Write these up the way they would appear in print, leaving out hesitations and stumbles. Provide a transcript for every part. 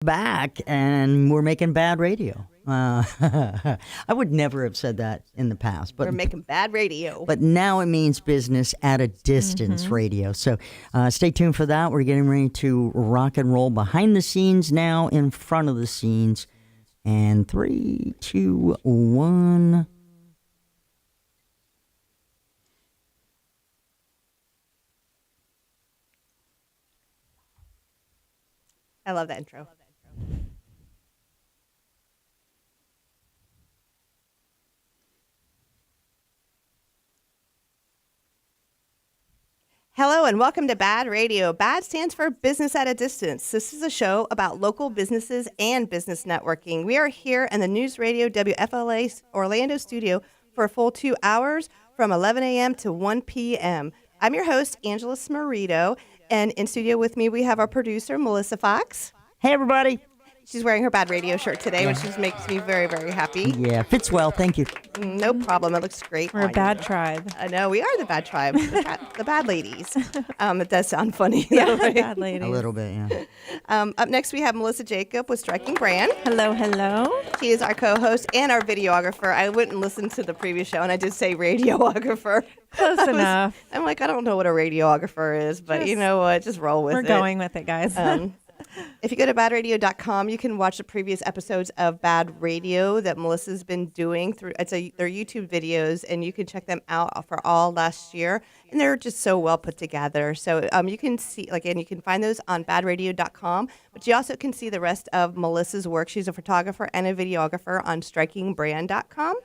Back, and we're making bad radio. I would never have said that in the past, We're making bad radio. but now it means business at a distance radio. So stay tuned for that. We're getting ready to rock and roll behind the scenes now, in front of the scenes. And 3, 2, 1. I love that intro. Hello and welcome to BaaD Radio. BaaD stands for Business at a Distance. This is a show about local businesses and business networking. We are here in the News Radio WFLA Orlando studio for a full 2 hours from 11 a.m. to 1 p.m. I'm your host, Angela Smaritto, and in studio with me we have our producer, Melissa Fox. Hey, everybody. She's wearing her BaaD Radio shirt today, which just makes me very, very happy. Yeah, fits well. Thank you. No problem. It looks great. We're a BaaD tribe. I know. We are the BaaD tribe. The BaaD ladies. It does sound funny. Yeah, though, right? BaaD ladies. A little bit, yeah. Up next, we have Melissa Jacob with Striking Brand. Hello, hello. She is our co-host and our videographer. I wouldn't listen to the previous show, and I did say radiographer. Close enough. I'm like, I don't know what a radiographer is, but you know what? Just roll with it. We're going with it, guys. If you go to baadradio.com, you can watch the previous episodes of BaaD Radio that Melissa's been doing through. They're YouTube videos, and you can check them out for all last year. And they're just so well put together. So you can see, and you can find those on baadradio.com. But you also can see the rest of Melissa's work. She's a photographer and a videographer on strikingbrand.com.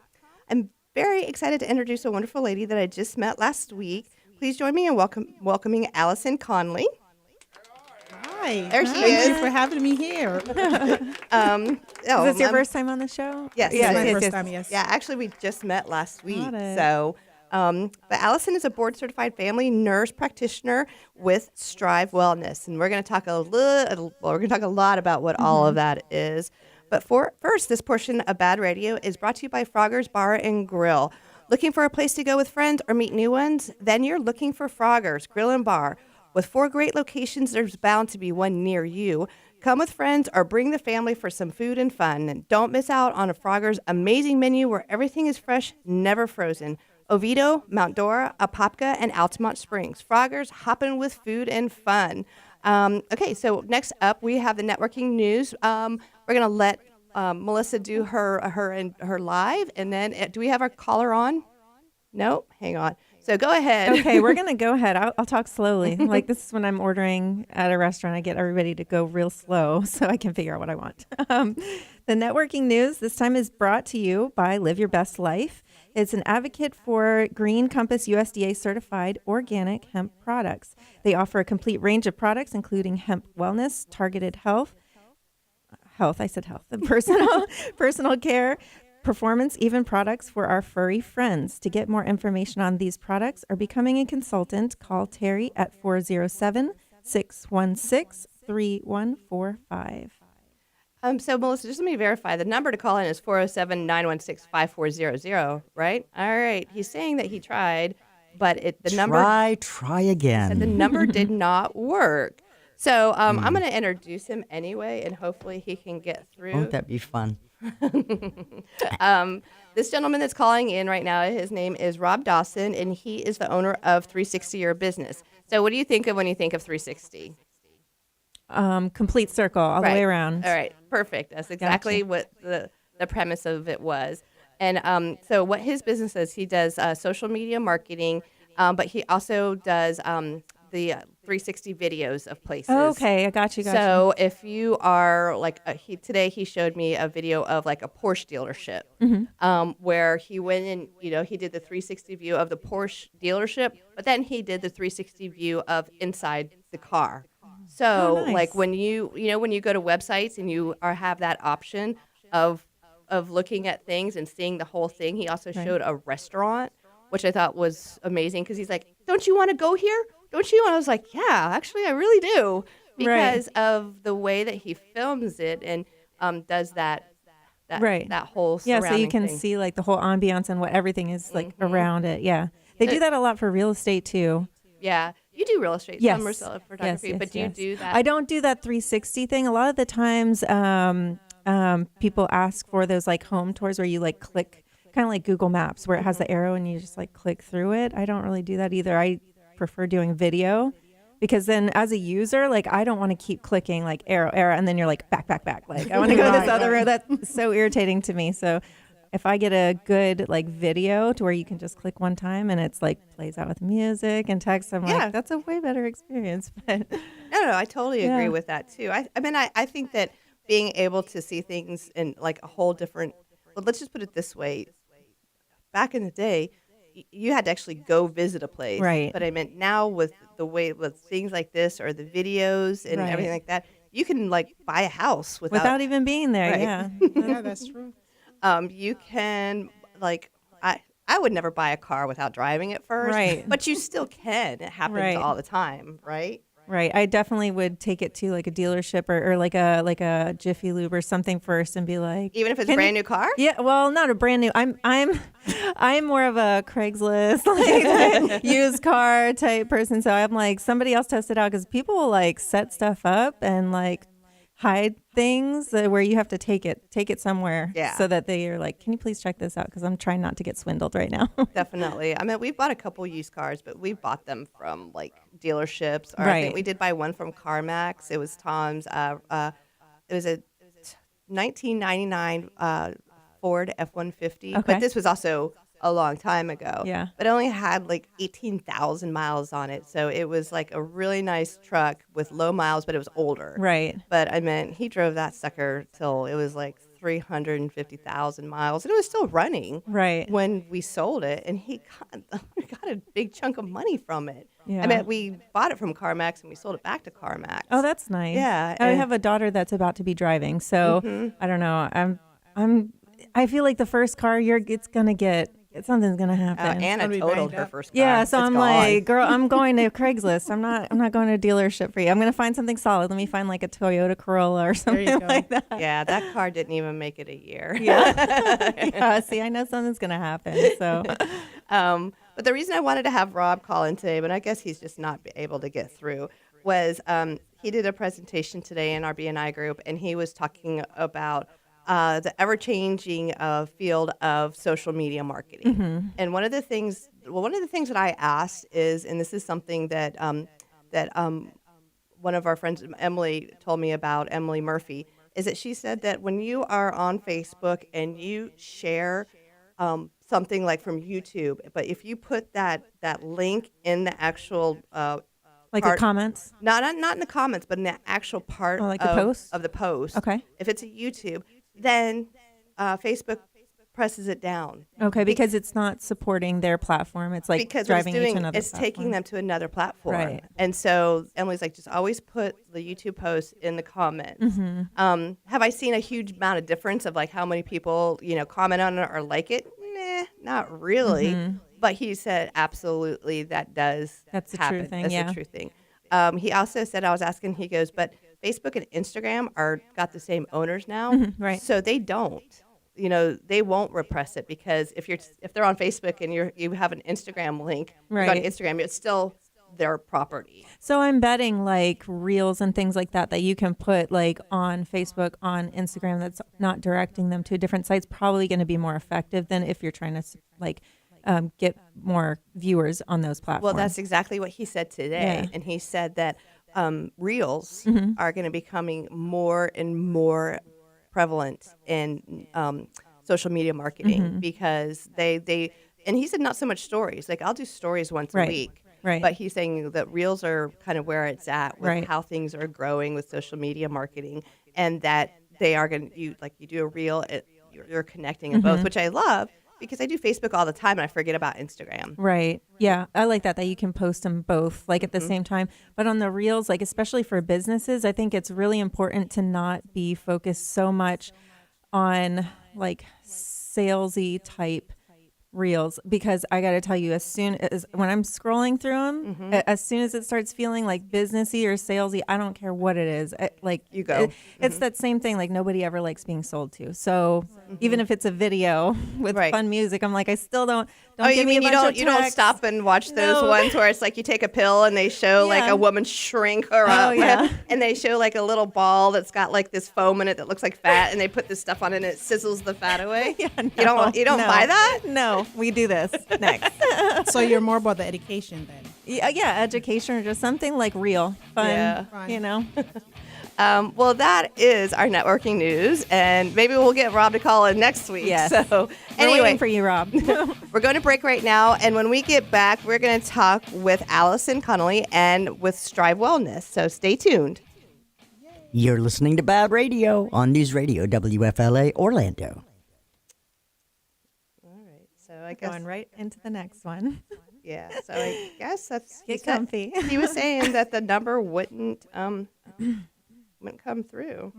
I'm very excited to introduce a wonderful lady that I just met last week. Please join me in welcoming Allison Conley. Hi. There she Thank is. you for having me here. Is this your first time on the show? Yes. This is my first time, yes. Yeah, actually, we just met last week. Got it. So, but Allison is a board-certified family nurse practitioner with Strive Wellness, and we're going to talk a lot about what all of that is. But first, this portion of BaaD Radio is brought to you by Frogger's Bar and Grill. Looking for a place to go with friends or meet new ones? Then you're looking for Frogger's Grill and Bar. With 4 great locations, there's bound to be one near you. Come with friends or bring the family for some food and fun. And don't miss out on a Frogger's amazing menu where everything is fresh, never frozen. Oviedo, Mount Dora, Apopka, and Altamont Springs. Frogger's hopping with food and fun. Okay, so next up we have the networking news. We're going to let Melissa do her live, and then do we have our caller on? No, hang on. So go ahead. Okay, we're going to go ahead. I'll talk slowly. Like this is when I'm ordering at a restaurant. I get everybody to go real slow so I can figure out what I want. The networking news this time is brought to you by Live Your Best Life. It's an advocate for Green Compass USDA certified organic hemp products. They offer a complete range of products, including hemp wellness, targeted health, and personal care, performance, even products for our furry friends. To get more information on these products or becoming a consultant, call Terry at 407-616-3145. So, Melissa, just let me verify. The number to call in is 407-916-5400, right? All right. He's saying that he tried, but the number... Try again. And the number did not work. So I'm going to introduce him anyway, and hopefully he can get through. Won't that be fun? This gentleman that's calling in right now, his name is Rob Dawson, and he is the owner of 360 Your Business. So what do you think of when you think of 360? Complete circle all the way around. All right, perfect. That's exactly what the premise of it was. And so what his business is, he does social media marketing, but he also does the 360 videos of places. Oh, okay, I got you. So if you are today he showed me a video of like a Porsche dealership, where he went and he did the 360 view of the Porsche dealership, but then he did the 360 view of inside the car. So nice. like when you when you go to websites and you have that option of looking at things and seeing the whole thing, he also showed a restaurant, which I thought was amazing because he's like, "Don't you want to go here? Don't you?" And I was like, "Yeah, actually, I really do," because of the way that he films it and does that whole surrounding so you can thing. see like the whole ambiance and what everything is like around it. Yeah, they do that a lot for real estate too. Yeah, You do real estate, Yes. some real estate photography, but do you do that? I don't do that 360 thing. A lot of the times, people ask for those like home tours where you like click, kind of like Google Maps, where it has the arrow and you just like click through it. I don't really do that either. I prefer doing video because then as a user, like I don't want to keep clicking like arrow, and then you're like back. Like I want to go this other road. That's so irritating to me. So if I get a good like video to where you can just click one time and it's like plays out with music and text, I'm Yeah. like, that's a way better experience. But No, I totally agree Yeah. with that too. I think that being able to see things in like a whole different, well, let's just put it this way. Back in the day, you had to actually go visit a place. Right. But I meant now with the way with things like this or the videos and Right. everything like that, you can like buy a house without even being there, Right. yeah. Yeah, that's true. You can like I would never buy a car without driving it first. Right. But you still can. It happens Right. all the time, right? Right. I definitely would take it to like a dealership or like a Jiffy Lube or something first and be like, Even if it's a "Can brand you-" new car? Yeah, well, not a brand new. I'm more of a Craigslist like used car type person. So I'm like somebody else test it out because people will like set stuff up and like hide things where you have to take it somewhere. Yeah. So that they are like, can you please check this out? Because I'm trying not to get swindled right now. Definitely. I mean, we've bought a couple used cars, but we bought them from like dealerships. Or I Right. think we did buy one from CarMax. It was Tom's. It was a 1999 Ford F-150. Okay. But this was also a long time ago. Yeah. But it only had like 18,000 miles on it. So it was like a really nice truck with low miles, but it was older. Right. But I mean, he drove that sucker till it was like 350,000 miles, and it was still running Right. when we sold it, and he got a big chunk of money from it. Yeah. I mean, we bought it from CarMax and we sold it back to CarMax. Oh, that's nice. Yeah, I and- have a daughter that's about to be driving, so I don't know. I feel like the first car it's gonna get something's gonna happen. Anna Gonna be totaled banged her up. first car. Yeah, so It's I'm gone. like, girl, I'm going to Craigslist. I'm not going to a dealership for you. I'm gonna find something solid. Let me find like a Toyota Corolla or something you go. like that. Yeah, that car didn't even make it a year. Yeah, see, I know something's gonna happen. So But the reason I wanted to have Rob call in today, but I guess he's just not able to get through, was he did a presentation today in our BNI group, and he was talking about the ever-changing field of social media marketing. And one of the things that I asked is, and this is something that one of our friends, Emily, told me about, Emily Murphy, is that she said that when you are on Facebook and you share something like from YouTube, but if you put that link in the actual like part, the comments. not in the comments, but in the actual part Oh, like the post? of the post. Okay. If it's a YouTube, then Facebook presses it down. Okay, because it's not supporting their platform. It's like Because what driving you to another it's platform. taking them to another platform. Right. And so Emily's like, just always put the YouTube post in the comments. Mm-hmm. Have I seen a huge amount of difference of like how many people, comment on it or like it? Nah, not really. But he said absolutely that does That's the true happen. thing, That's yeah. the true thing. He also said, I was asking, he goes, but Facebook and Instagram got the same owners now. right. So they don't. They won't repress it because if they're on Facebook and you have an Instagram link, you go to Right. Instagram, it's still their property. So I'm betting like reels and things like that you can put like on Facebook, on Instagram, that's not directing them to a different site's probably going to be more effective than if you're trying to like get more viewers on those platforms. Well, that's exactly what he said today. Yeah. And he said that reels are going to be becoming more and more prevalent in social media marketing because they and he said not so much stories. Like I'll do stories once a Right. week. Right. But he's saying that reels are kind of where it's at with Right. how things are growing with social media marketing, and that they are going to you do a reel, you're connecting in both, which I love because I do Facebook all the time and I forget about Instagram. Right. Yeah. I like that you can post them both like at the same time. But on the reels, like especially for businesses, I think it's really important to not be focused so much on like salesy type reels because I got to tell you, as soon as when I'm scrolling through them, as soon as it starts feeling like businessy or salesy, I don't care what it is. You go. It's that same thing. Like nobody ever likes being sold to. So even if it's a video with Right. fun music, I'm like, I still don't. Don't you give me mean a bunch of you don't texts. stop and watch those No. ones where it's like you take a pill and they show like Yeah. a woman shrink her up, yeah. and they show like a little ball that's got like this foam in it that looks like fat, and they put this stuff on it and it sizzles the fat away. You don't No. buy that? No, we do this next. So you're more about the education then. Yeah, education or just something like real fun. Yeah. Fun. You know. Well, that is our networking news, and maybe we'll get Rob to call in next week. Yes. So We're anyway, waiting for you, Rob. we're going to break right now, and when we get back, we're going to talk with Allison Conley and with Strive Wellness. So stay tuned. You're listening to BaaD Radio on News Radio WFLA Orlando. All right. So I guess Going right into the next one. yeah. So I guess that's Get comfy. He was saying that the number wouldn't come through.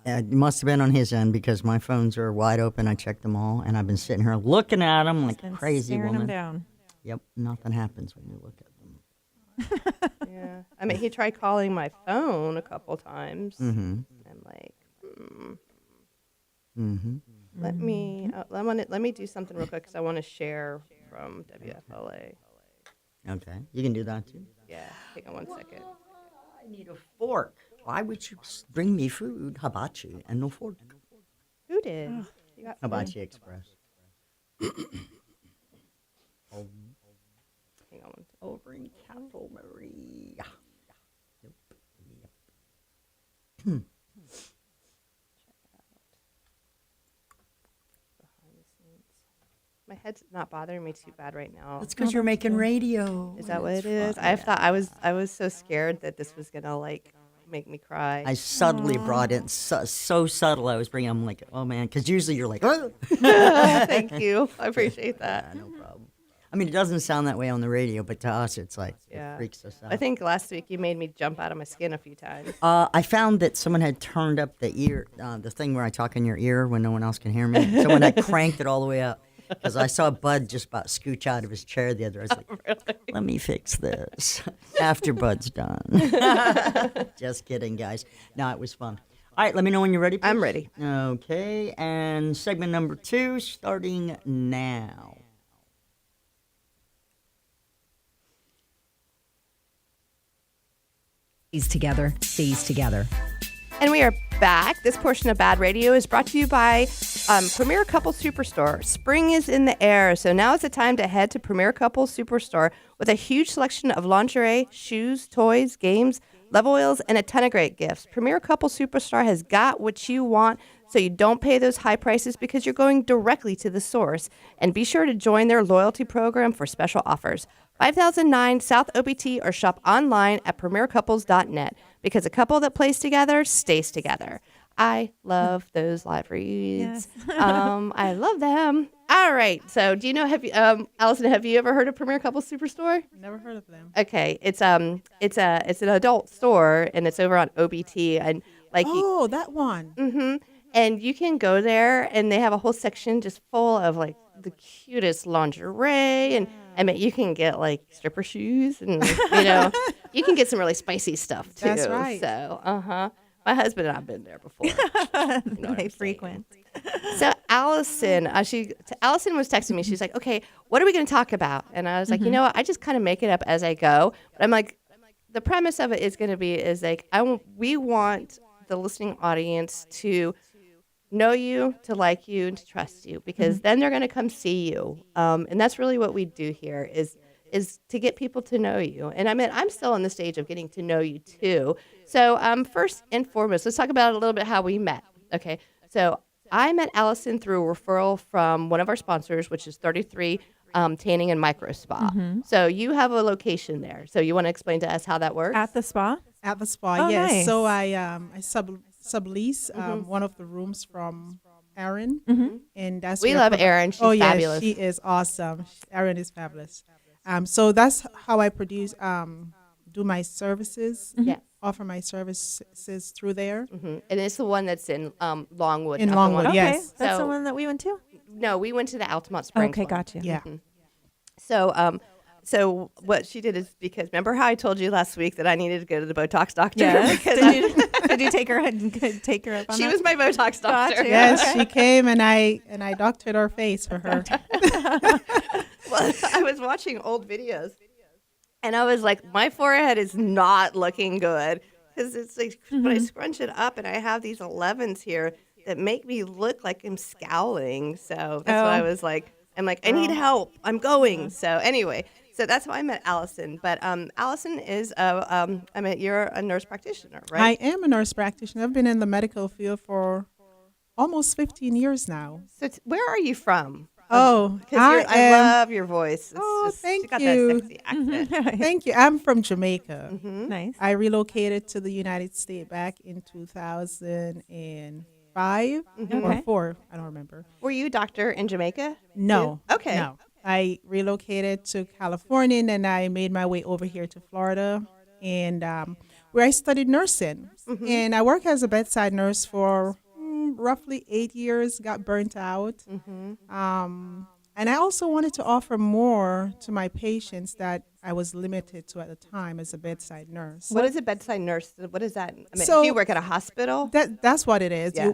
It must have been on his end because my phones are wide open. I checked them all, and I've been sitting here looking at them like a Been crazy staring them woman. down. Yep, nothing happens when you look at them. Yeah. I mean, he tried calling my phone a couple times. Mm-hmm. I'm like, Mm-hmm. let me do something real quick because I want to share from WFLA. Okay, you can do that too. Yeah. Hang on one second. I need a fork. Why would you bring me food? Hibachi and no fork. Who did? You got Hibachi Express. Hang on one second. Over in Cavalry. Nope. Behind the scenes. My head's not bothering me too bad right now. That's because you're making radio. Is that what it It's is? fun. I thought I was so scared that this was gonna like make me cry. I subtly brought in so subtle. I was bringing. I'm like, oh man, because usually you're like, oh. Thank you. I appreciate that. Yeah, no problem. I mean, it doesn't sound that way on the radio, but to us, it's like Yeah. it freaks us out. I think last week you made me jump out of my skin a few times. I found that someone had turned up the ear, the thing where I talk in your ear when no one else can hear me. Someone had cranked it all the way up because I saw Bud just about scooch out of his chair the other. I was like, let me fix this after Bud's done. Just kidding, guys. No, it was fun. All right, let me know when you're ready. Please. I'm ready. Okay, and segment number 2 starting now. Together, stays together. And we are back. This portion of BaaD Radio is brought to you by Premier Couple Superstore. Spring is in the air, so now is the time to head to Premier Couple Superstore with a huge selection of lingerie, shoes, toys, games, love oils, and a ton of great gifts. Premier Couple Superstore has got what you want, so you don't pay those high prices because you're going directly to the source. And be sure to join their loyalty program for special offers. 5009 South OBT or shop online at premiercouples.net because a couple that plays together stays together. I love those live reads. I love them. All right. So do you know, Allison, have you ever heard of Premier Couple Superstore? Never heard of them. Okay. It's an adult store and it's over on OBT and like Oh, that one. and you can go there and they have a whole section just full of like the cutest lingerie and I mean you can get like stripper shoes and you can get some really spicy stuff too. That's right. So my husband and I've been there before. They frequent. So Allison was texting me. She's like, "Okay, what are we going to talk about?" And I was like, "You know what? I just kind of make it up as I go." But I'm like, the premise of it is going to be is like we want the listening audience to know you, to like you, and to trust you because then they're going to come see you. And that's really what we do here is to get people to know you. And I mean, I'm still in the stage of getting to know you too. So first and foremost, let's talk about a little bit how we met. Okay, so I met Allison through a referral from one of our sponsors, which is 33 Tanning and Micro Spa. So you have a location there. So you want to explain to us how that works? At the spa? At the spa, Oh, yes. nice. So I sublease one of the rooms from Erin, and that's We where love Erin. She's oh fabulous. yes, she is awesome. Erin is fabulous. So that's how I produce, do my services. Yeah. Offer my services through there. And it's the one that's in Longwood. In not the Longwood, one- Okay, yes. that's So- the one that we went to? No, we went to the Altamont Springs. Okay, one. gotcha. Yeah. So what she did is because remember how I told you last week that I needed to go to the Botox doctor? Yes. Because Did you? Did you take her up on She that? was my Botox doctor. Gotcha. Yes, she came and I doctored her face for her. Well, I was watching old videos, and I was like, my forehead is not looking good because it's like when I scrunch it up, and I have these 11s here that make me look like I'm scowling. So that's what I Oh. was like. I'm like, I need help. I'm going. So anyway, so that's how I met Allison. But Allison is you're a nurse practitioner, right? I am a nurse practitioner. I've been in the medical field for almost 15 years now. So where are you from? Oh, Because I am. love your voice. It's Oh, just, thank you got you. that sexy accent. Thank you. I'm from Jamaica. Nice. I relocated to the United States back in 2005 or Okay. 4. I don't remember. Were you a doctor in Jamaica? No. too? Okay. No. I relocated to California and then I made my way over here to Florida and where I studied nursing. And I worked as a bedside nurse for roughly 8 years, got burnt out. And I also wanted to offer more to my patients that I was limited to at the time as a bedside nurse. What is a bedside nurse? What is that? I mean, So- do you work at a hospital? That's what it is. Yeah.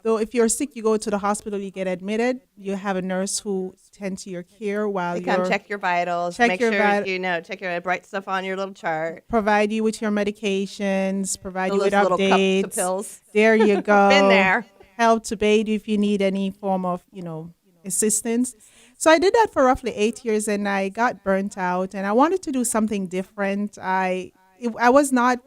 Though if you're sick, you go to the hospital, you get admitted. You have a nurse who tends to your care while They you're come check your vitals, check make your sure check your bright stuff on your little chart. provide you with your medications, provide you Those with little cups updates. of pills. There you go. Been there. Help to bathe you if you need any form of, assistance. So I did that for roughly 8 years and I got burnt out and I wanted to do something different. I was not,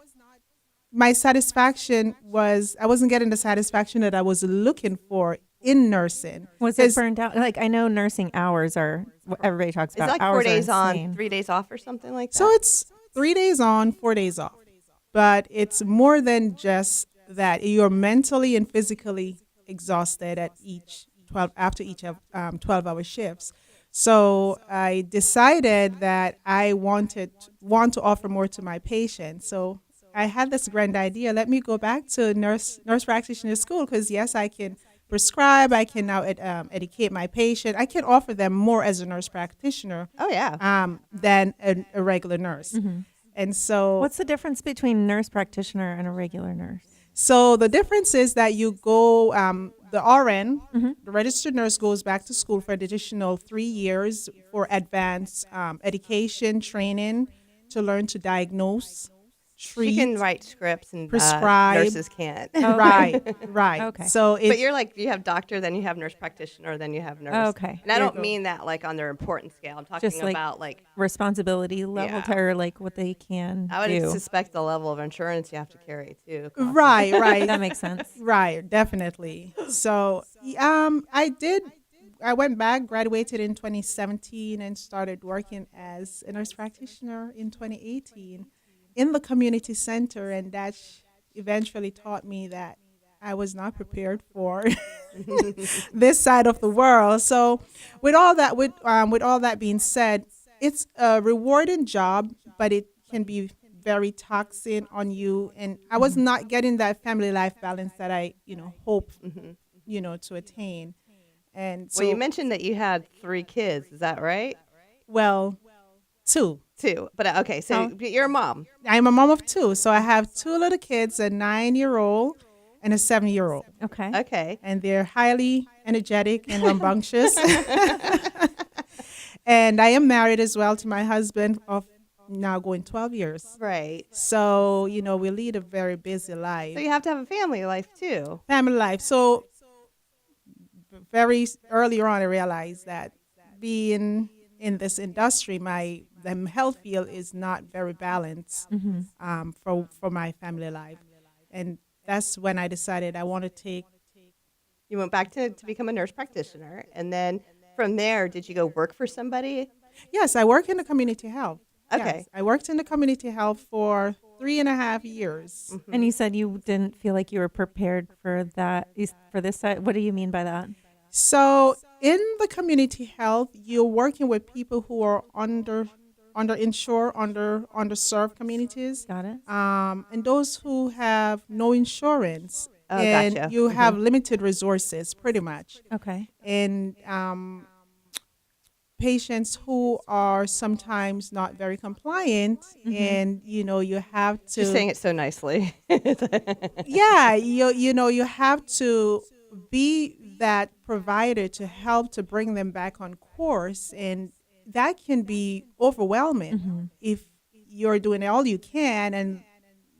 my satisfaction was, I wasn't getting the satisfaction that I was looking for in nursing. Was it burned out? Like, I know nursing hours are what everybody talks It's about. like Hours 4 are days on, insane. 3 days off, or something like that. So it's 3 days on, 4 days off. But it's more than just that. You're mentally and physically exhausted at after each of 12-hour shifts. So I decided that I want to offer more to my patients. So I had this grand idea. Let me go back to nurse practitioner school because yes, I can prescribe. I can now educate my patient. I can offer them more as a nurse practitioner Oh yeah. than a regular nurse. And so What's the difference between nurse practitioner and a regular nurse? So the difference is that you go, the RN, the registered nurse goes back to school for an additional 3 years for advanced education, training to learn to diagnose, treat. She can write scripts and prescribe. nurses can't. Right. Okay. So But you're like, you have doctor, then you have nurse practitioner, then you have nurse. Okay. And I There you don't go. mean that like on their importance scale. I'm talking Just like about like, responsibility level Yeah. to or like what they can I would do. suspect the level of insurance you have to carry too. right. That makes sense. Right, definitely. So, I went back, graduated in 2017, and started working as a nurse practitioner in 2018 in the community center, and that eventually taught me that I was not prepared for this side of the world. So, with all that being said, it's a rewarding job, but it can be very toxic on you, and I was not getting that family life balance that I hope to attain. And so Well, you mentioned that you had 3 kids. Is that right? 2. 2. But okay, so you're a mom. I'm a mom of 2, so I have 2 little kids, a 9-year-old and a 7-year-old, Okay. Okay. and they're highly energetic and rambunctious. And I am married as well to my husband of now going 12 years. Right. So, we lead a very busy life. So you have to have a family life too. Family life. So very early on, I realized that being in this industry, the health field is not very balanced for my family life. And that's when I decided I want to take. You went back to become a nurse practitioner. And then from there, did you go work for somebody? Yes, I work in the community health. Okay. Yes, I worked in the community health for 3.5 years. And you said you didn't feel like you were prepared for that, for this side. What do you mean by that? So in the community health, you're working with people who are underserved, underserved communities, Got it? and those who have no insurance. Oh, and gotcha. you have limited resources, pretty much. Okay. And patients who are sometimes not very compliant, and you have to. She's saying it so nicely. Yeah, you have to be that provider to help to bring them back on course, and that can be overwhelming if you're doing all you can and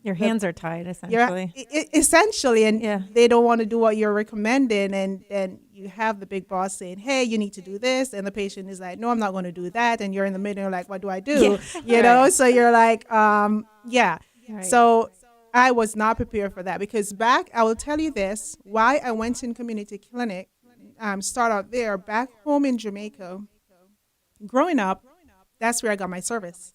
Your hands are tied, you're essentially. essentially, and Yeah. they don't want to do what you're recommending, and then you have the big boss saying, "Hey, you need to do this," and the patient is like, "No, I'm not going to do that," and you're in the middle, you're like, "What do I do?" So you're like, yeah. Right. So I was not prepared for that, because I will tell you this: why I went in community clinic, start out there back home in Jamaica. Growing up, that's where I got my service.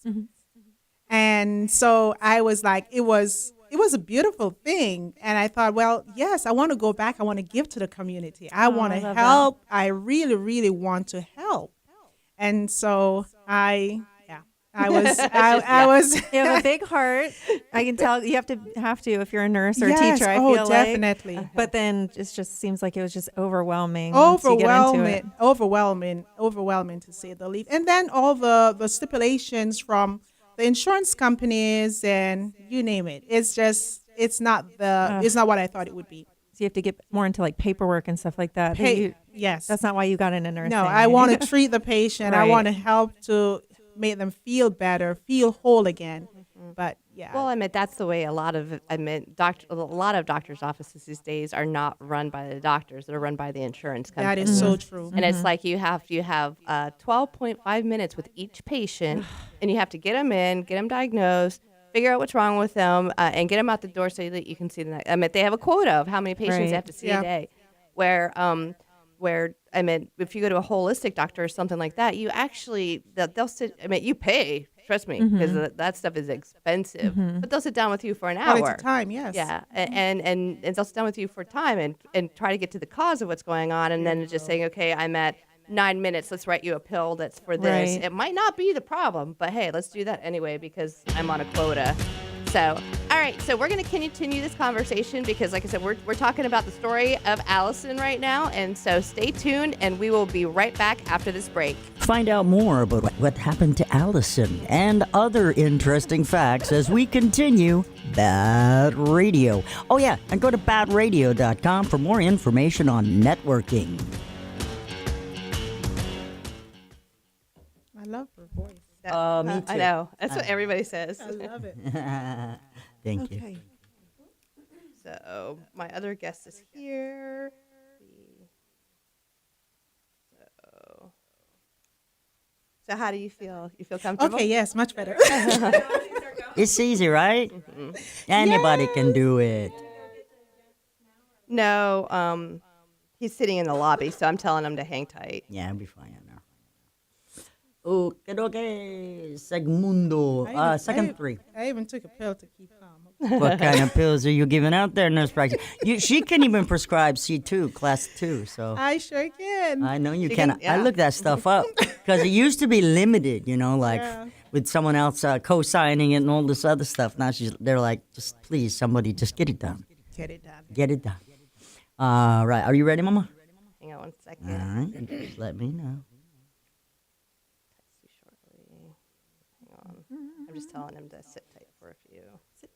And so I was like, it was a beautiful thing. And I thought, well, yes, I want to go back. I want to give to the community. I want to love help. I really, really want to help. And so I was. You have a big heart. I can tell you have to if you're a nurse or a Yes, teacher. I feel like. definitely. But then it just seems like it was just overwhelming. Once you get into it. Overwhelming to say the least. And then all the stipulations from the insurance companies and you name it. It's not what I thought it would be. So you have to get more into like paperwork and stuff like that. Yes. That's not why you got into nursing. No, I want to treat the patient. I Right. want to help to make them feel better, feel whole again. But yeah. Well, I mean, that's the way a lot of doctors' offices these days are not run by the doctors; they're run by the insurance company. that is so true. And it's like you have 12.5 minutes with each patient, and you have to get them in, get them diagnosed, figure out what's wrong with them, and get them out the door so that you can see them. I mean, they have a quota of how many patients Right. they have to see Yeah. a day. Where I mean, if you go to a holistic doctor or something like that, you actually they'll sit. I mean, you pay. Trust me, because that stuff is expensive. But they'll sit down with you for an hour. Quality time, yes. Yeah, and they'll sit down with you for time and try to get to the cause of what's going on, and then just saying, okay, I'm at 9 minutes. Let's write you a pill that's for this. Right. It might not be the problem, but hey, let's do that anyway because I'm on a quota. So, all right, so we're going to continue this conversation because, like I said, we're talking about the story of Allison right now, and so stay tuned, and we will be right back after this break. Find out more about what happened to Allison and other interesting facts as we continue BaaD Radio. Oh, yeah, and go to baadradio.com for more information on networking. I love her voice. Me too. I know. That's what everybody says. I love it. Thank you. So my other guest is here. So how do you feel? You feel comfortable? Okay, yes, much better. It's easy, right? Anybody can do it. No, he's sitting in the lobby, so I'm telling him to hang tight. Yeah, I'll be fine now. Okay, Segundo. Second three. I even took a pill to keep calm. What kind of pills are you giving out there, Nurse Practice? She can even prescribe C2, class 2, so. I sure can. I know you She can. can- yeah. I looked that stuff up because it used to be limited, like Yeah. with someone else co-signing it and all this other stuff. Now they're like, just please, somebody, just get it done. Get it done. Get it done. Right. Are you ready, Mama? Hang on 1 second. All right. Just let me know. Text you shortly. Hang on. I'm just telling him to sit tight for a few. Sit tight.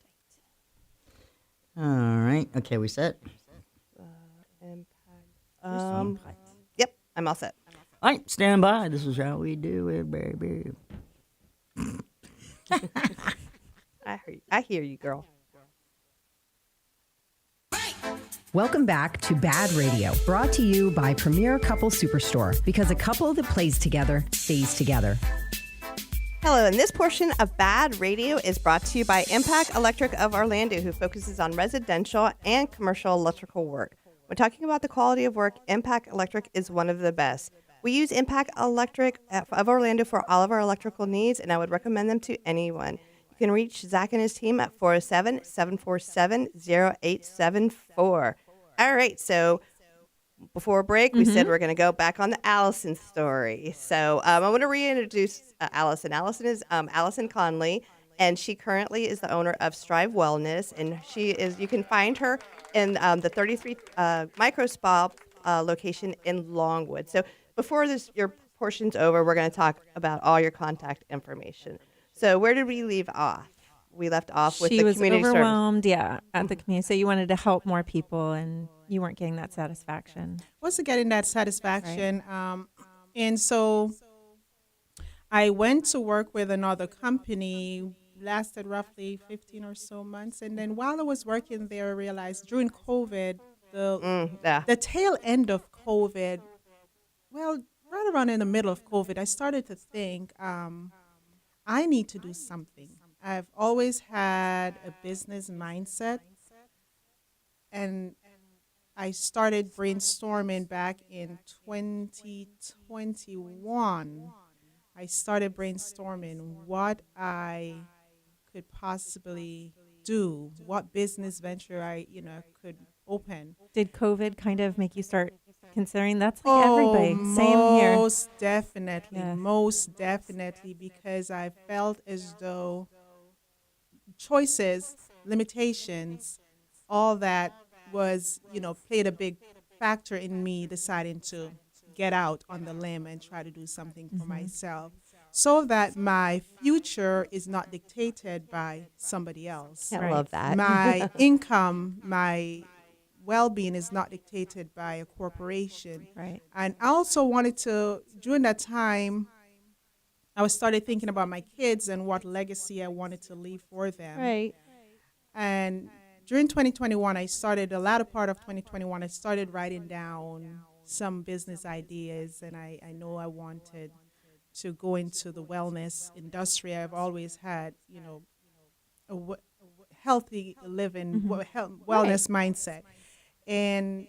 All right. Okay, we set. Impact. Yep, I'm all set. All right, stand by. This is how we do it, baby. I hear you, girl. Welcome back to BaaD Radio, brought to you by Premier Couple Superstore, because a couple that plays together stays together. Hello, and this portion of BaaD Radio is brought to you by Impact Electric of Orlando, who focuses on residential and commercial electrical work. When talking about the quality of work, Impact Electric is one of the best. We use Impact Electric of Orlando for all of our electrical needs, and I would recommend them to anyone. You can reach Zach and his team at 407-747-0874. All right, so before break, we said we're going to go back on the Allison story. So I want to reintroduce Allison. Allison is Allison Conley, and she currently is the owner of Strive Wellness, and you can find her in the 33 Micro Spa location in Longwood. So before your portion's over, we're going to talk about all your contact information. So where did we leave off? We left off with She the was community service. overwhelmed, yeah, at the community. So you wanted to help more people, and you weren't getting that satisfaction. Wasn't getting that satisfaction. And so I went to work with another company, lasted roughly 15 or so months. And then while I was working there, I realized during COVID, the tail end of COVID, well, right around in the middle of COVID, I started to think I need to do something. I've always had a business mindset, and I started brainstorming back in 2021. I started brainstorming what I could possibly do, what business venture I, could open. Did COVID kind of make you start considering? That's like everybody. Same here. Most definitely, because I felt as though choices, limitations, all that was, played a big factor in me deciding to get out on the limb and try to do something for myself, so that my future is not dictated by somebody else. I love that. My income, my well-being is not dictated by a corporation. Right. And I also wanted to, during that time, I started thinking about my kids and what legacy I wanted to leave for them. Right. And during 2021, the latter part of 2021, I started writing down some business ideas, and I know I wanted to go into the wellness industry. I've always had, healthy living, wellness mindset. And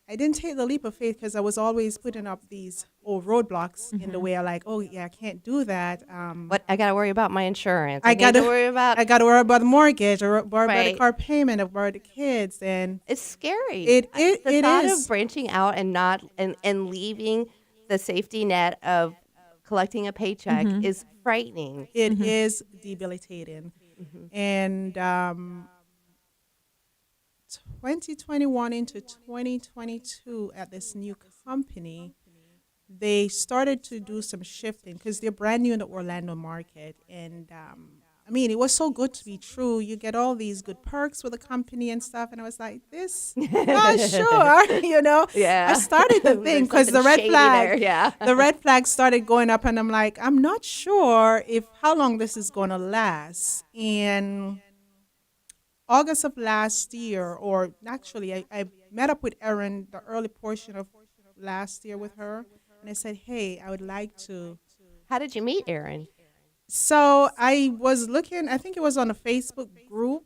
I didn't take the leap of faith because I was always putting up these roadblocks in the way. I I can't do that. But I got to worry about my insurance. I got to worry about. I got to worry about the mortgage, or worry about the Right. car payment, or worry about the kids, and It's scary. It the thought is. of branching out and not and leaving the safety net of collecting a paycheck is frightening. it is debilitating. And 2021 into 2022 at this new company, they started to do some shifting because they're brand new in the Orlando market. And it was so good to be true. You get all these good perks with the company and stuff. And I was like, this, not sure, Yeah. I started to think because the something red shady flag, there, yeah. the red flag started going up, and I'm like, I'm not sure how long this is going to last. And August of last year, or actually, I met up with Erin the early portion of last year with her, and I said, hey, I would like to. How did you meet Erin? So I was looking, I think it was on a Facebook group,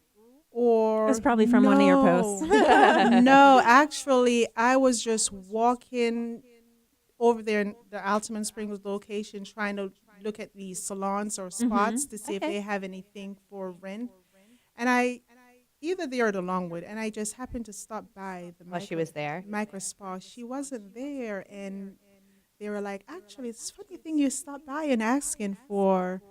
or. It was probably from one of your posts. No, actually, I was just walking over there in the Altamont Springs location, trying to look at these salons or spots to see if they have anything for rent. And either there or the Longwood, and I just happened to stop by the While she was there? micro spa. She wasn't there, and they were like, actually, it's a funny thing you stopped by and asking for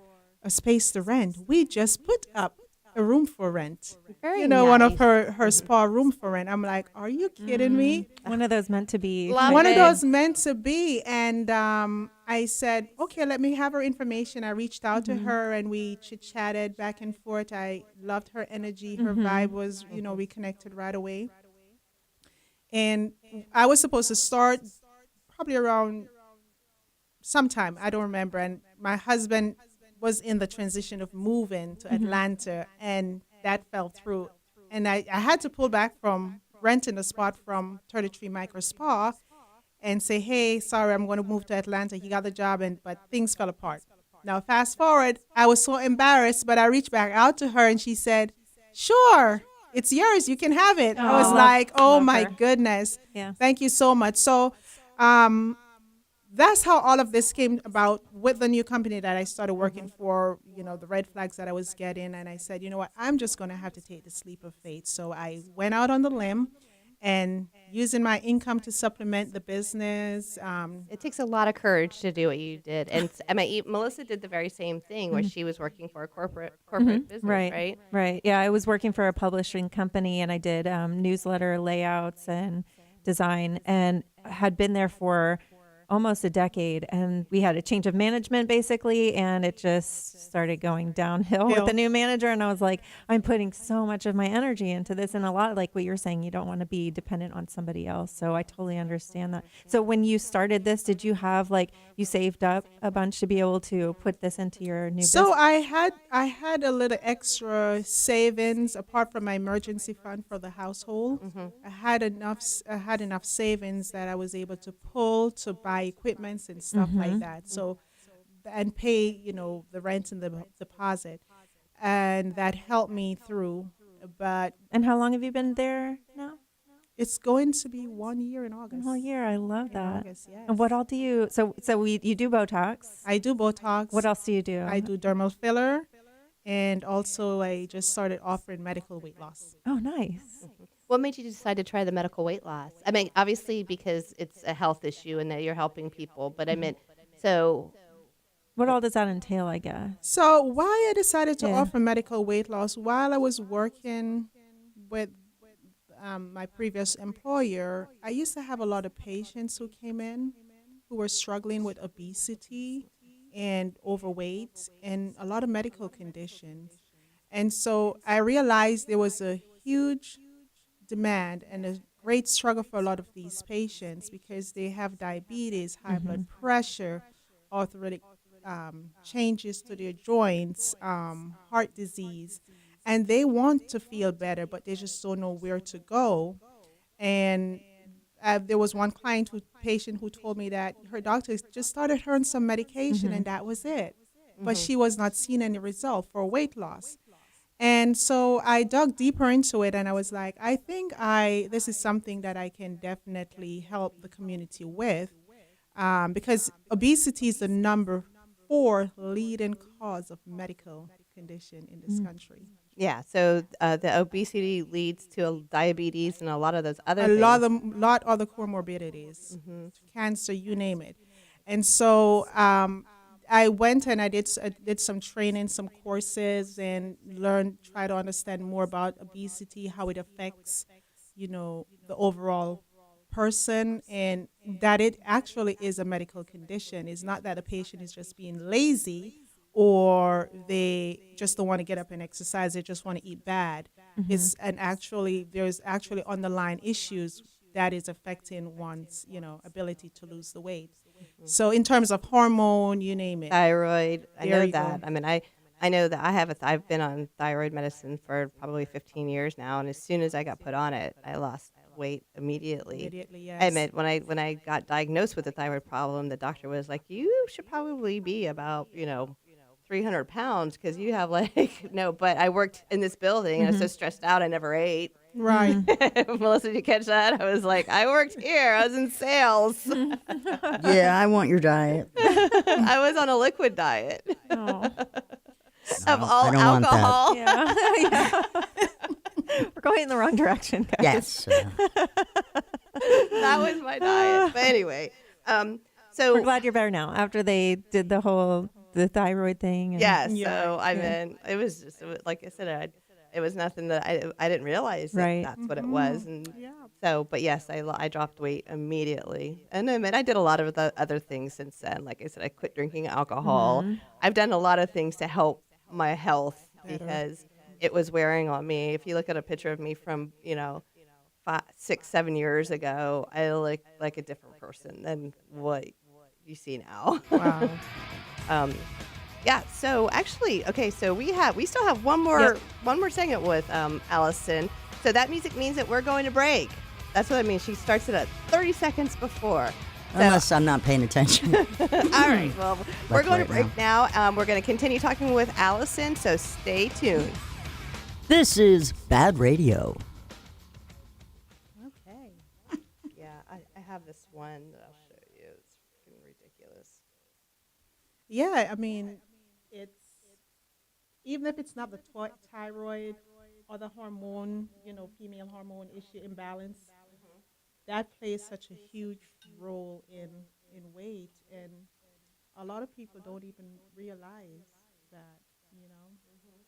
a space to rent. We just put up a room for rent. Very One of nice. her spa room for rent. I'm like, are you kidding me? One of those meant to be. Love One of it. those meant to be. And I said, okay, let me have her information. I reached out to her, and we chit-chatted back and forth. I loved her energy. Her vibe was, we connected right away. And I was supposed to start probably around sometime, I don't remember. And my husband was in the transition of moving to Atlanta, and that fell through. And I had to pull back from renting a spot from 33 Micro Spa and say, hey, sorry, I'm going to move to Atlanta. He got the job, but things fell apart. Now, fast forward, I was so embarrassed, but I reached back out to her, and she said, sure, it's yours. You can have it. I was Aw. like, oh, Love my her. goodness. Yeah. Thank you so much. So that's how all of this came about with the new company that I started working for, the red flags that I was getting. And I said, you know what, I'm just going to have to take the leap of faith. So I went out on the limb and using my income to supplement the business. It takes a lot of courage to do what you did. And Melissa did the very same thing where she was working for a corporate business, right? Right. Yeah, I was working for a publishing company, and I did newsletter layouts and design, and had been there for almost a decade, and we had a change of management basically, and it just started going downhill with the new manager. And I was like, I'm putting so much of my energy into this, and a lot like what you're saying, you don't want to be dependent on somebody else. So I totally understand that. So when you started this, did you have like you saved up a bunch to be able to put this into your new So business? I had a little extra savings apart from my emergency fund for the household. I had enough savings that I was able to pull to buy equipments and stuff like that. So and pay, the rent and the deposit. And that helped me through. But And how long have you been there now? it's going to be 1 year in A August. whole year. I love In that. August, yes. And what all do you? You do Botox. I do Botox. What else do you do? I do dermal filler. And also I just started offering medical weight loss. Oh, nice. What made you decide to try the medical weight loss? I mean, obviously because it's a health issue and that you're helping people, but I meant so. What all does that entail? I guess. So why I decided to Yeah. offer medical weight loss while I was working with my previous employer, I used to have a lot of patients who came in who were struggling with obesity and overweight and a lot of medical conditions. And so I realized there was a huge demand and a great struggle for a lot of these patients because they have diabetes, high blood pressure, arthritic changes to their joints, heart disease, and they want to feel better, but they just don't know where to go. And there was one patient who told me that her doctor just started her on some medication and that was it. But she was not seeing any result for weight loss. And so I dug deeper into it and I was like, I think this is something that I can definitely help the community with because obesity is the number 4 leading cause of medical condition in this country. Yeah, so the obesity leads to diabetes and a lot of those other A things. lot other comorbidities, cancer, you name it. And so I went and I did some training, some courses, and try to understand more about obesity, how it affects, the overall person, and that it actually is a medical condition. It's not that a patient is just being lazy or they just don't want to get up and exercise, they just want to eat bad. There's actually underlying issues that is affecting one's, ability to lose the weight. So in terms of hormone, you name it. Thyroid, I There know you that. go. I mean, I know that I've been on thyroid medicine for probably 15 years now, and as soon as I got put on it, I lost weight immediately. Immediately, yes. I admit, when I got diagnosed with a thyroid problem, the doctor was like, "You should probably be about 300 pounds because you have like no." But I worked in this building, and I was so stressed out, I never ate. Right. Melissa, did you catch that? I was like, I worked here. I was in sales. Yeah, I want your diet. I was on a liquid diet Oh, of all I don't want that. alcohol. yeah. We're going in the wrong direction, guys. Yes. That was my diet. But anyway, so We're glad you're better now after they did the thyroid thing. And yeah. Yeah. So I mean, it was like I said, it was nothing that I didn't realize that Right. that's what it was, and Yeah. so. But yes, I dropped weight immediately, and I mean, I did a lot of the other things since then. Like I said, I quit drinking alcohol. I've done a lot of things to help my health because it was wearing on me. If you look at a picture of me from 5, 6, 7 years ago, I look like a different person than what you see now. Wow. Yeah. So actually, okay. So we still have one more segment with Allison. So that music means that we're going to break. That's what it means. She starts it at 30 seconds before. So, Unless I'm not paying attention. all right. Well, we're Like going to right break now. We're going to continue talking with Allison. So stay tuned. This is BaaD Radio. Okay. Yeah, I have this one that I'll show you. It's freaking ridiculous. Yeah, I mean, it's even if it's not the thyroid or the hormone, female hormone issue imbalance, that plays such a huge role in weight, and a lot of people don't even realize that.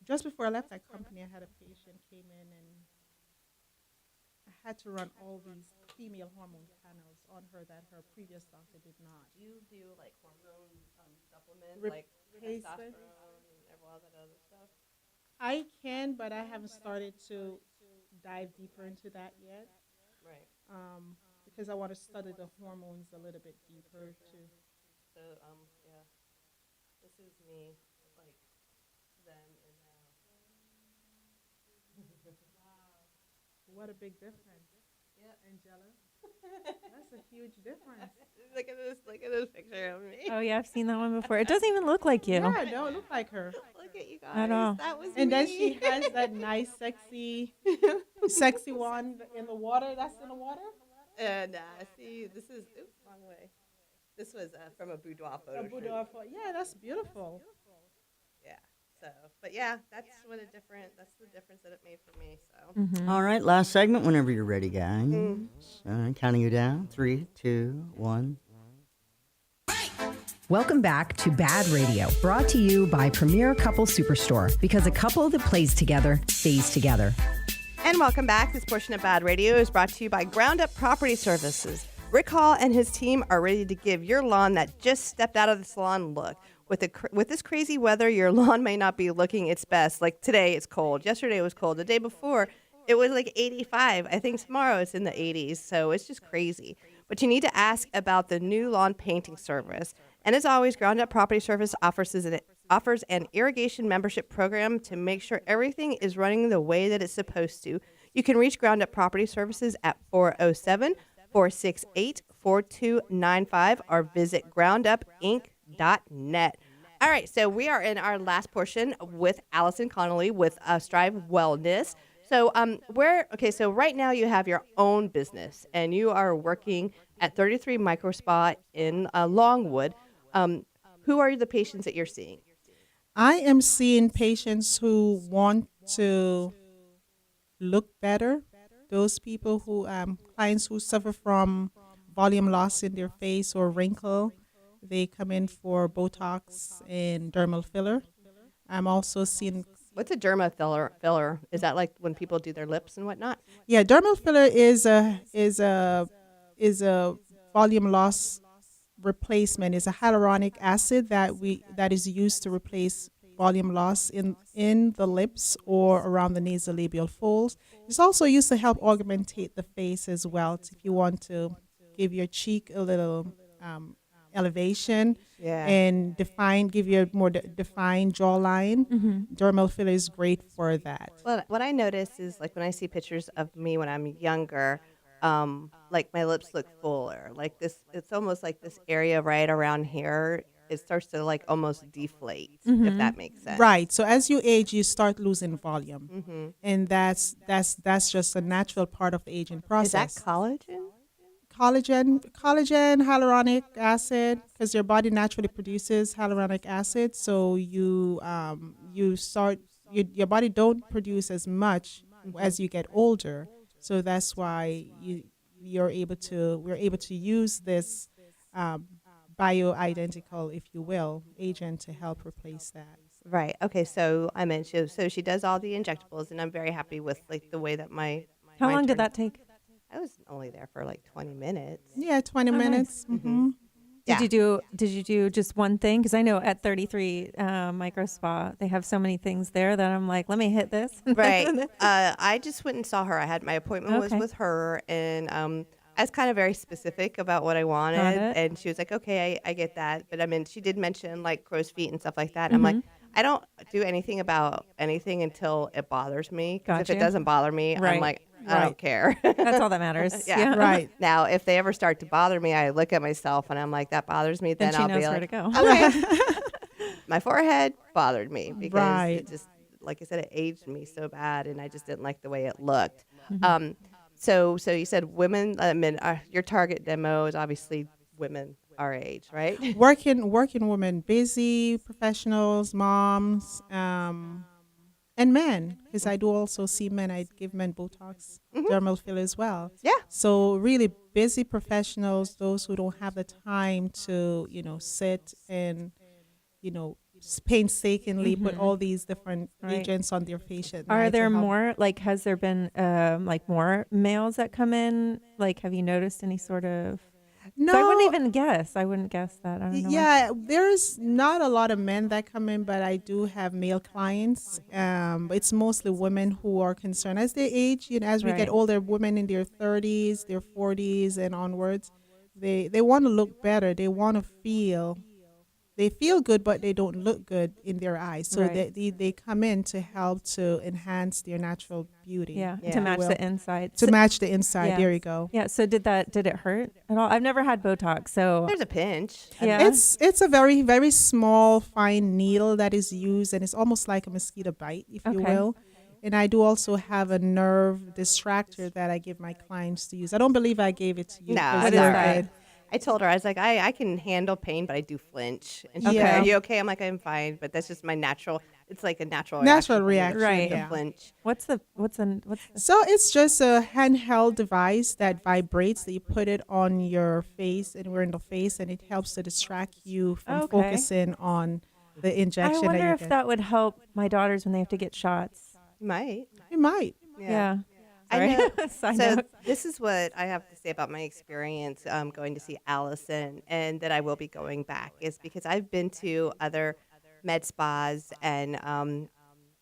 Just before I left that company, I had a patient came in and I had to run all these female hormone panels on her that her previous doctor did not. Do you do like hormone supplements, like Replacement? testosterone and all that other stuff? I can, but I haven't started to dive deeper into that yet. Right. Because I want to study the hormones a little bit deeper too. So, yeah, this is me, like, then and now. What a big difference. Yep. Angela. That's a huge difference. Look at this picture of me. Oh yeah, I've seen that one before. It doesn't even look like you. Yeah, don't look like her. Look at you guys. At all. That was And me. then she has that nice, sexy one in the water. That's in the water? And see, this is, oops, wrong way. This was from a boudoir photo A shoot. boudoir photo. Yeah, that's beautiful. Yeah. So, but yeah, that's the difference that it made for me. So. Mm-hmm. All right, last segment whenever you're ready, guys. All right, counting you down. 3, 2, 1. Welcome back to BaaD Radio, brought to you by Premier Couple Superstore, because a couple that plays together stays together. And welcome back. This portion of BaaD Radio is brought to you by Ground Up Property Services. Rick Hall and his team are ready to give your lawn that just stepped out of the salon look. With this crazy weather, your lawn may not be looking its best. Like today, it's cold. Yesterday, it was cold. The day before, it was like 85. I think tomorrow it's in the 80s. So it's just crazy. But you need to ask about the new lawn painting service. And as always, Ground Up Property Service offers an irrigation membership program to make sure everything is running the way that it's supposed to. You can reach Ground Up Property Services at 407-468-4295 or visit groundupinc.net. All right, so we are in our last portion with Allison Conley with Strive Wellness. So so right now you have your own business and you are working at 33 Micro Spa in Longwood. Who are the patients that you're seeing? I am seeing patients who want to look better. Those people who, clients who suffer from volume loss in their face or wrinkle, they come in for Botox and dermal filler. I'm also seeing. What's a derma filler? Is that like when people do their lips and whatnot? Yeah, dermal filler is a volume loss replacement. Is a hyaluronic acid that is used to replace volume loss in the lips or around the nasolabial folds. It's also used to help augmentate the face as well. If you want to give your cheek a little elevation and give you a more defined jawline. Dermal filler is great for that. Well, what I notice is like when I see pictures of me when I'm younger, like my lips look fuller. Like this, it's almost like this area right around here. It starts to like almost deflate, if that makes sense. Right. So as you age, you start losing volume, and that's just a natural part of the aging process. Is that collagen? Collagen, hyaluronic acid, because your body naturally produces hyaluronic acid. So your body don't produce as much as you get older. So that's why we're able to use this bioidentical, if you will, agent to help replace that. Right. Okay. So I mentioned, so she does all the injectables, and I'm very happy with like the way that my. How my long did turn- that take? I was only there for like 20 minutes. Yeah, 20 minutes. Mm-hmm. Yeah. Did you do just one thing? Because I know at 33 Micro Spa they have so many things there that I'm like, let me hit this. Right. I just went and saw her. I had my appointment was Okay. with her, and I was kind of very specific about what I wanted, Got it. and she was like, "Okay, I get that," but I mean, she did mention like crow's feet and stuff like that. I'm like, I don't do anything about anything until it bothers me. 'Cause if Gotcha. it doesn't bother me, I'm Right. like, I don't care. That's all that matters. Yeah. Right. Now, if they ever start to bother me, I look at myself and I'm like, that bothers me. Then Then she I'll knows be where like, to go. okay. My forehead bothered me because Right. it just, like I said, it aged me so bad, and I just didn't like the way it looked. Mm-hmm. So you said women. I mean, your target demo is obviously women our age, right? Working women, busy professionals, moms, and men, because I do also see men. I give men Botox, dermal filler as well. Yeah. So really busy professionals, those who don't have the time to, sit and, painstakingly put all these different agents on their face at Are night to there help. more, like, has there been, like, more males that come in? Like, have you noticed any sort of, so I wouldn't No, even guess. I wouldn't guess that. I don't know why. yeah, there's not a lot of men that come in, but I do have male clients. It's mostly women who are concerned as they age. As we get Right. older, women in their 30s, their 40s, and onwards, they want to look better. They feel good, but they don't look good in their eyes. So Right. they come in to help to enhance their natural beauty. Yeah, Yeah. to match Well, the inside. to So- match the inside. yeah. There you go. Yeah. So did it hurt at all? I've never had Botox, so There's a pinch. yeah. It's a very, very small, fine needle that is used, and it's almost like a mosquito bite, if you Okay. will. And I do also have a nerve distractor that I give my clients to use. I don't believe I gave it to you. No, 'cause What you're is that? good. I told her, I was like, I can handle pain, but I do flinch. And she's Yeah. like, are you okay? I'm like, I'm fine, but that's just my natural. It's like a natural Natural reaction. reaction, Right. To yeah. flinch. What's the So it's just a handheld device that vibrates. That you put it on your face, anywhere in the face, and it helps to distract you from Okay. focusing on the injection I that wonder you if get. that would help my daughters when they have to get shots. You might. You might. Yeah. I Sorry. know. Side So note. this is what I have to say about my experience going to see Allison, and that I will be going back, is because I've been to other med spas, and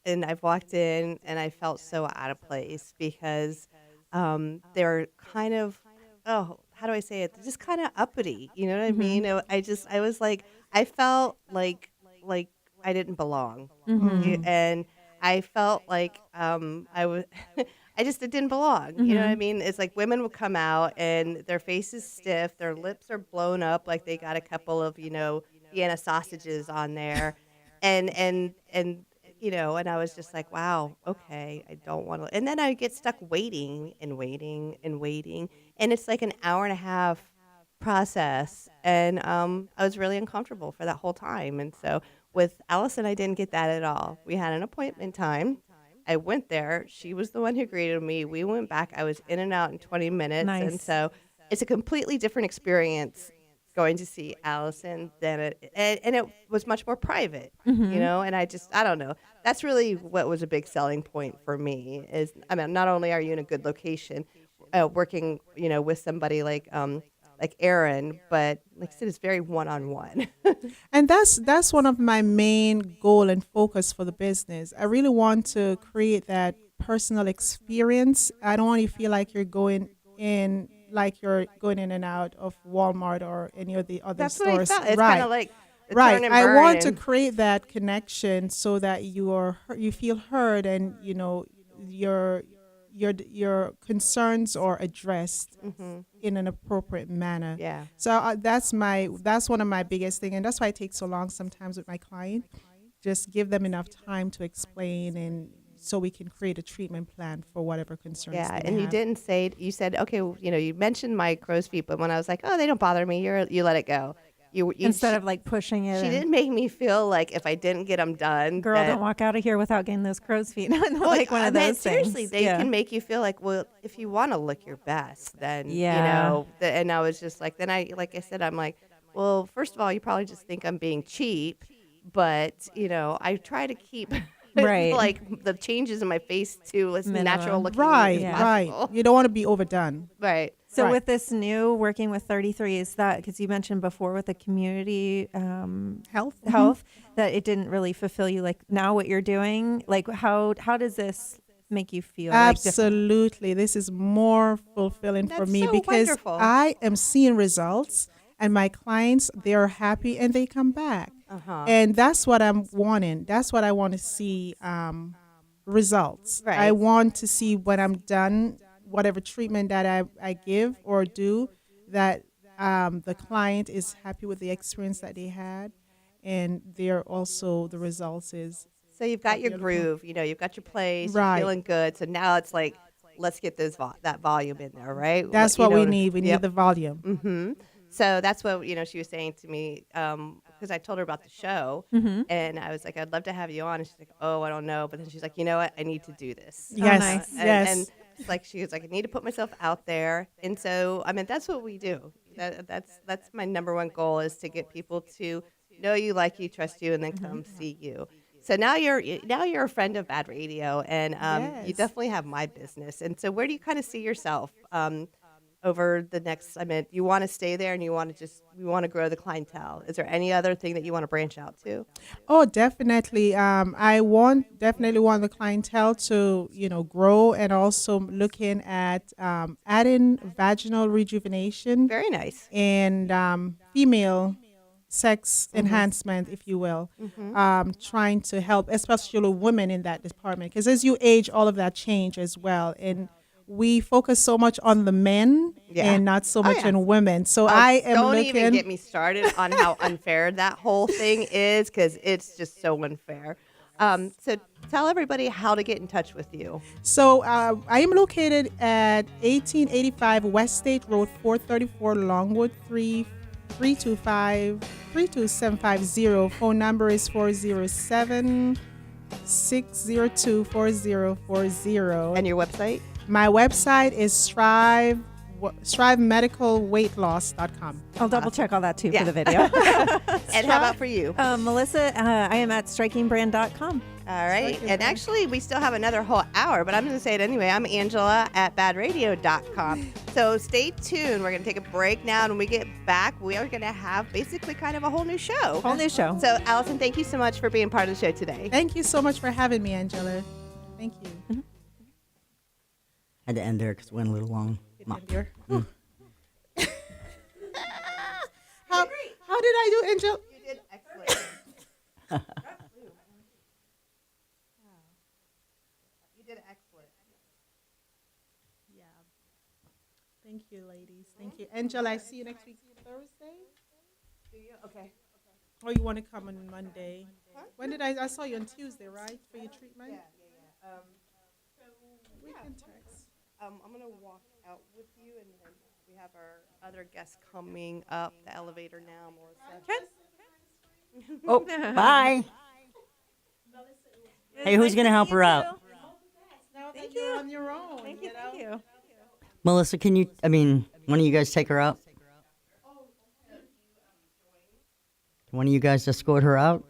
I've walked in and I felt so out of place because they're kind of, oh, how do I say it? They're just kind of uppity. You know what I mean? I was like, I felt like I didn't belong, and I felt like I was. It didn't belong. You know what I mean? It's like women would come out and their face is stiff, their lips are blown up like they got a couple of, Vienna sausages on there. And and I was just like, wow, okay, I don't want to. And then I get stuck waiting and waiting and waiting. And it's like an hour and a half process. And I was really uncomfortable for that whole time. And so with Allison, I didn't get that at all. We had an appointment time. I went there. She was the one who greeted me. We went back. I was in and out in 20 minutes. Nice. And so it's a completely different experience going to see Allison than and it was much more private, and I don't know. That's really what was a big selling point for me is, I mean, not only are you in a good location, working, with somebody like Aaron, but like I said, it's very one-on-one. And that's one of my main goal and focus for the business. I really want to create that personal experience. I don't want you to feel like you're going in and out of Walmart or any of the other That's stores. what I felt. It's right. kind of like the Right. turn and I burn want to and- create that connection so that you feel heard, and your concerns are addressed in an appropriate manner. Yeah. So that's one of my biggest thing, and that's why it takes so long sometimes with my client. Just give them enough time to explain, and so we can create a treatment plan for whatever concerns. Yeah, they and you have. didn't say, you said, okay, you mentioned my crow's feet, but when I was like, oh, they don't bother me, you let it go. You Instead she, of like pushing it. she and, didn't make me feel like if I didn't get them done, Girl, that- don't walk out of here without getting those crow's feet. Like one I of mean, those seriously, things. they Yeah. can make you feel like, well, if you want to look your best, then Yeah. And I was just like, then like I said, I'm like, well, first of all, you probably just think I'm being cheap, but I try to keep Right. like the changes in my face to as Minimum. natural looking Right, as Yeah. right. possible. You don't want to be overdone. Right. So Right. with this new working with 33, is that because you mentioned before with the community health that it didn't really fulfill you? Like now what you're doing, like how does this make you feel? Like, different? Absolutely. This is more fulfilling for That's me so because wonderful. I am seeing results, and my clients, they're happy and they come back. And that's what I'm wanting. That's what I want to see, results. Right. I want to see when I'm done, whatever treatment that I give or do, that the client is happy with the experience that they had, and they're also, the results is So you've got your Beautiful. groove, you've got your place, Right. you're feeling good. So now it's like, let's get that volume in there, right? that's what we need. We need the volume. Mm-hmm. So that's what, she was saying to me, because I told her about the show, and I was like, I'd love to have you on. And she's like, oh, I don't know. But then she's like, you know what? I need to do this. Yes, nice. yes. And it's like, she was like, I need to put myself out there. And so, I mean, that's what we do. That's my number one goal, is to get people to know you, like you, trust you, and then come see you. So now you're a friend of BaaD Radio, and you Yes. definitely have my business. And so where do you kind of see yourself over the next? I mean, you want to stay there, and you want to grow the clientele. Is there any other thing that you want to branch out to? Oh, definitely. I definitely want the clientele to, grow, and also looking at adding vaginal rejuvenation Very nice. and female sex enhancement, if you will, trying to help, especially women in that department. Because as you age, all of that change as well. And we focus so much on the men Yeah. and not so Oh, much yeah. on women. So I am Don't looking. even get me started on how unfair that whole thing is, because it's just so unfair. So tell everybody how to get in touch with you. So I am located at 1885 West State Road, 434 Longwood, 32750. Phone number is 407-602-4040. And your website? My website is strivemedicalweightloss.com. I'll double check all that too Yeah. for the video. And how about for you? Melissa, I am at strikingbrand.com. All right. And actually, we still have another whole hour, but I'm going to say it anyway. I'm Angela at baadradio.com. So stay tuned. We're going to take a break now. And when we get back, we are going to have based kind of a whole new show. Whole new show. So, Allison, thank you so much for being part of the show today. Thank you so much for having me, Angela. Thank you. Had to end there because it went a little long. How did I do, Angela? You did excellent. You did excellent. Yeah. Thank you, ladies. Thank you. Angela, I see you next week, Thursday? Do you? Okay. Or you want to come on Monday? When did I saw you on Tuesday, right? For your treatment? Yeah. We can text. I'm going to walk out with you, and then we have our other guest coming up the elevator now, Melissa. Oh, bye. Hey, who's going to help her out? Now that you're on your own. Thank you. Melissa, one of you guys take her out? One of you guys escort her out?